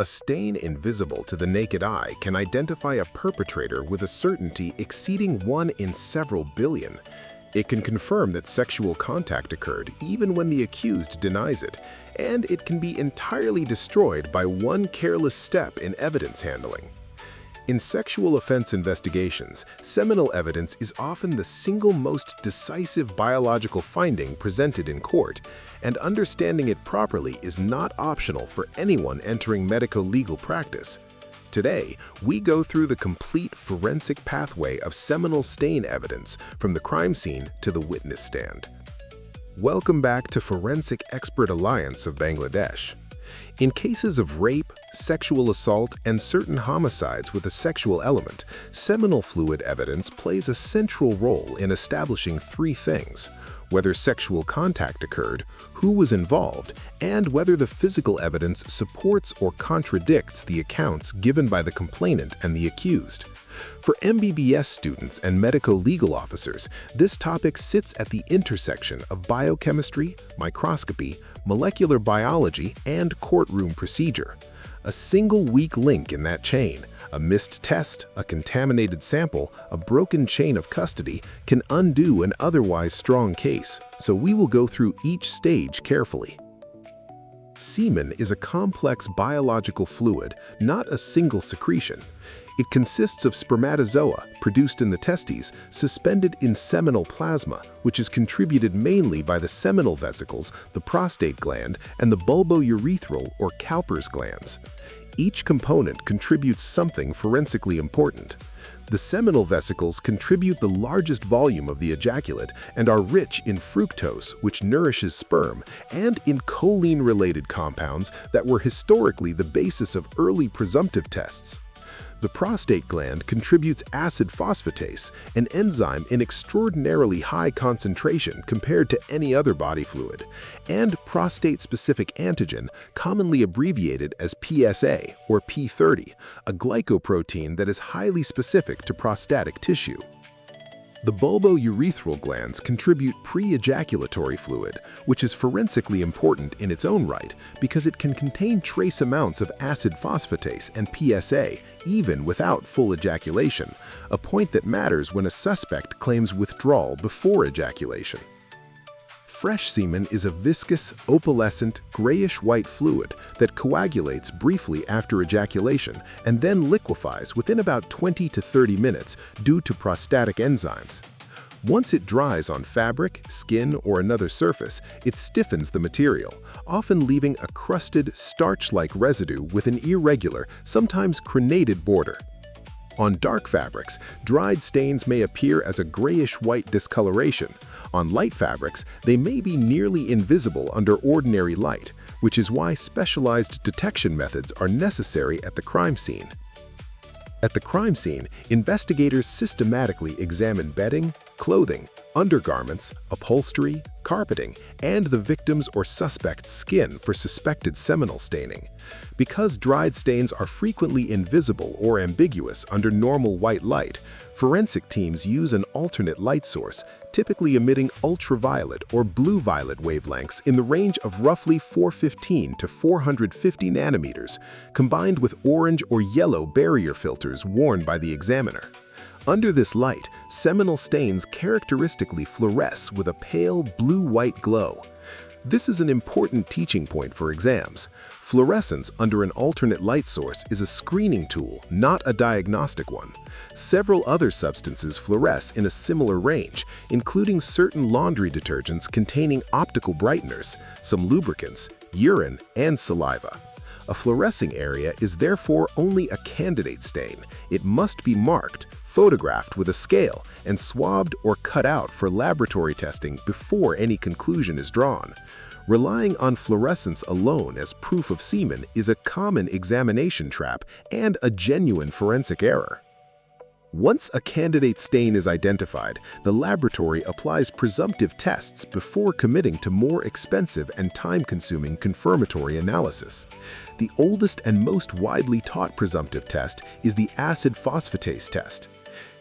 A stain invisible to the naked eye can identify a perpetrator with a certainty exceeding 1 in several billion. It can confirm that sexual contact occurred even when the accused denies it, and it can be entirely destroyed by one careless step in evidence handling. In sexual offense investigations, seminal evidence is often the single most decisive biological finding presented in court, and understanding it properly is not optional for anyone entering medico-legal practice. Today, we go through the complete forensic pathway of seminal stain evidence from the crime scene to the witness stand. Welcome back to Forensic Expert Alliance of Bangladesh. In cases of rape, sexual assault, and certain homicides with a sexual element, seminal fluid evidence plays a central role in establishing 3 things: whether sexual contact occurred, who was involved, and whether the physical evidence supports or contradicts the accounts given by the complainant and the accused. For MBBS students and medico-legal officers, this topic sits at the intersection of biochemistry, microscopy, molecular biology, and courtroom procedure. A single weak link in that chain, a missed test, a contaminated sample, a broken chain of custody, can undo an otherwise strong case, so we will go through each stage carefully. Semen is a complex biological fluid, not a single secretion. It consists of spermatozoa, produced in the testes, suspended in seminal plasma, which is contributed mainly by the seminal vesicles, the prostate gland, and the bulbourethral or Cowper's glands. Each component contributes something forensically important. The seminal vesicles contribute the largest volume of the ejaculate and are rich in fructose, which nourishes sperm, and in choline-related compounds that were historically the basis of early presumptive tests. The prostate gland contributes acid phosphatase, an enzyme in extraordinarily high concentration compared to any other body fluid, and prostate-specific antigen, commonly abbreviated as PSA or P30, a glycoprotein that is highly specific to prostatic tissue. The bulbourethral glands contribute pre-ejaculatory fluid, which is forensically important in its own right because it can contain trace amounts of acid phosphatase and PSA even without full ejaculation, a point that matters when a suspect claims withdrawal before ejaculation. Fresh semen is a viscous, opalescent, grayish-white fluid that coagulates briefly after ejaculation and then liquefies within about 20 to 30 minutes due to prostatic enzymes. Once it dries on fabric, skin, or another surface, it stiffens the material, often leaving a crusted, starch-like residue with an irregular, sometimes crenated border. On dark fabrics, dried stains may appear as a grayish-white discoloration. On light fabrics, they may be nearly invisible under ordinary light, which is why specialized detection methods are necessary at the crime scene. At the crime scene, investigators systematically examine bedding, clothing, undergarments, upholstery, carpeting, and the victim's or suspect's skin for suspected seminal staining. Because dried stains are frequently invisible or ambiguous under normal white light, forensic teams use an alternate light source, typically emitting ultraviolet or blue-violet wavelengths in the range of roughly 415 to 450 nanometers, combined with orange or yellow barrier filters worn by the examiner. Under this light, seminal stains characteristically fluoresce with a pale blue-white glow. This is an important teaching point for exams. Fluorescence under an alternate light source is a screening tool, not a diagnostic one. Several other substances fluoresce in a similar range, including certain laundry detergents containing optical brighteners, some lubricants, urine, and saliva. A fluorescing area is therefore only a candidate stain. It must be marked, photographed with a scale, and swabbed or cut out for laboratory testing before any conclusion is drawn. Relying on fluorescence alone as proof of semen is a common examination trap and a genuine forensic error. Once a candidate stain is identified, the laboratory applies presumptive tests before committing to more expensive and time-consuming confirmatory analysis. The oldest and most widely taught presumptive test is the acid phosphatase test.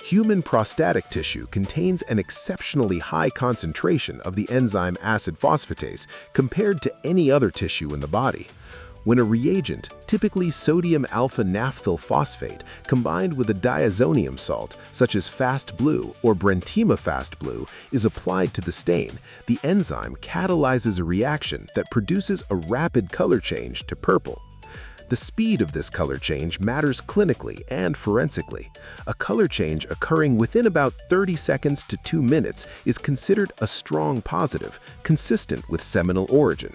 Human prostatic tissue contains an exceptionally high concentration of the enzyme acid phosphatase compared to any other tissue in the body. When a reagent, typically sodium alpha-naphthyl phosphate, combined with a diazonium salt, such as fast blue or Brentima fast blue, is applied to the stain, the enzyme catalyzes a reaction that produces a rapid color change to purple. The speed of this color change matters clinically and forensically. A color change occurring within about 30 seconds to 2 minutes is considered a strong positive, consistent with seminal origin.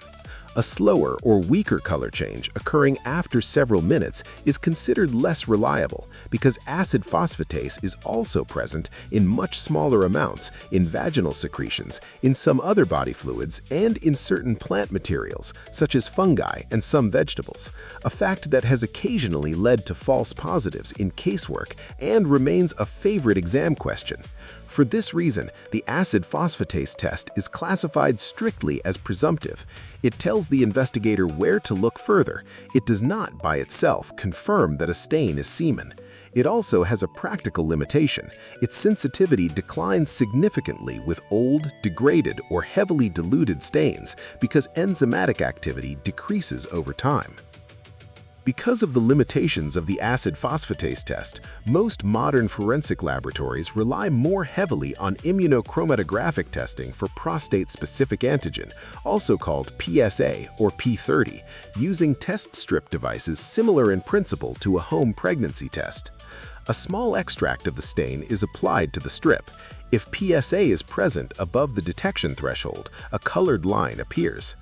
A slower or weaker color change occurring after several minutes is considered less reliable because acid phosphatase is also present in much smaller amounts in vaginal secretions, in some other body fluids, and in certain plant materials, such as fungi and some vegetables, a fact that has occasionally led to false positives in casework and remains a favorite exam question. For this reason, the acid phosphatase test is classified strictly as presumptive. It tells the investigator where to look further. It does not, by itself, confirm that a stain is semen. It also has a practical limitation. Its sensitivity declines significantly with old, degraded, or heavily diluted stains because enzymatic activity decreases over time. Because of the limitations of the acid phosphatase test, most modern forensic laboratories rely more heavily on immunochromatographic testing for prostate-specific antigen, also called PSA or P30, using test strip devices similar in principle to a home pregnancy test. A small extract of the stain is applied to the strip. If PSA is present above the detection threshold, a colored line appears.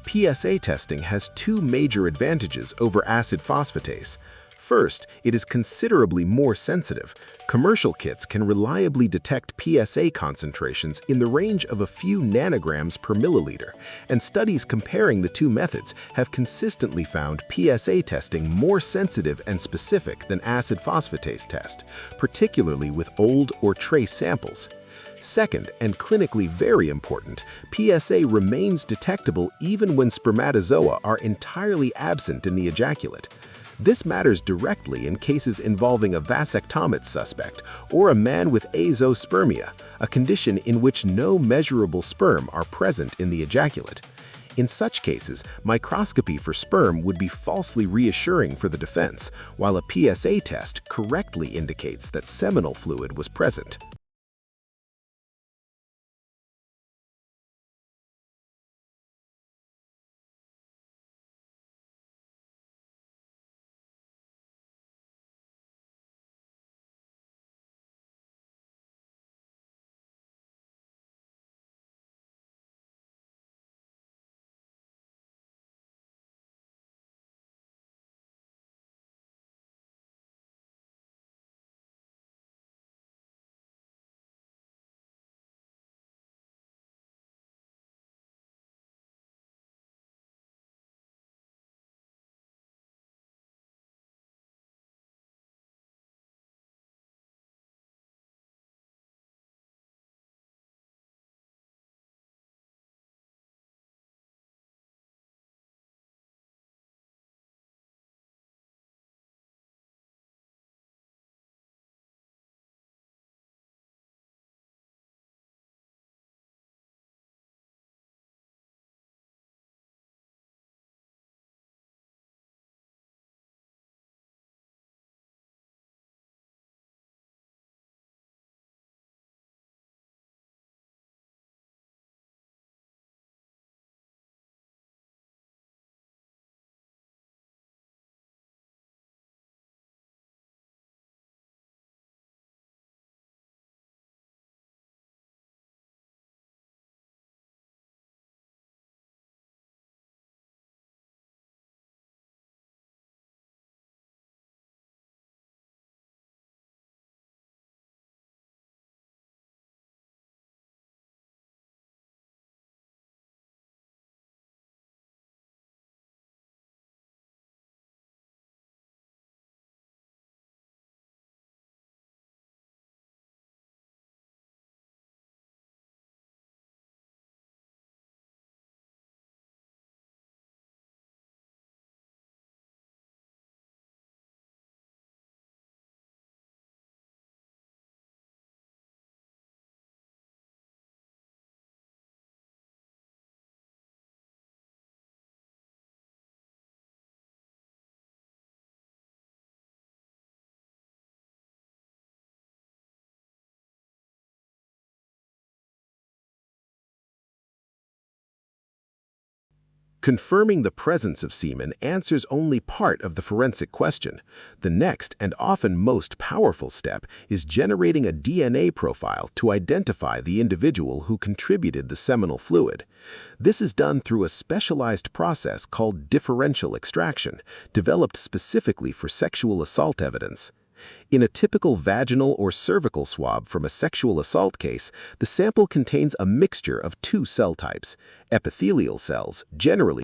PSA testing has two major advantages over acid phosphatase. First, it is considerably more sensitive. Commercial kits can reliably detect PSA concentrations in the range of a few nanograms per milliliter, and studies comparing the two methods have consistently found PSA testing more sensitive and specific than acid phosphatase test, particularly with old or trace samples. Second, and clinically very important, PSA remains detectable even when spermatozoa are entirely absent in the ejaculate. This matters directly in cases involving a vasectomic suspect or a man with azoospermia, a condition in which no measurable sperm are present in the ejaculate. In such cases, microscopy for sperm would be falsely reassuring for the defense, while a PSA test correctly indicates that seminal fluid was present. Confirming the presence of semen answers only part of the forensic question. The next and often most powerful step is generating a DNA profile to identify the individual who contributed the seminal fluid. This is done through a specialized process called differential extraction, developed specifically for sexual assault evidence. In a typical vaginal or cervical swab from a sexual assault case, the sample contains a mixture of two cell types, epithelial cells, generally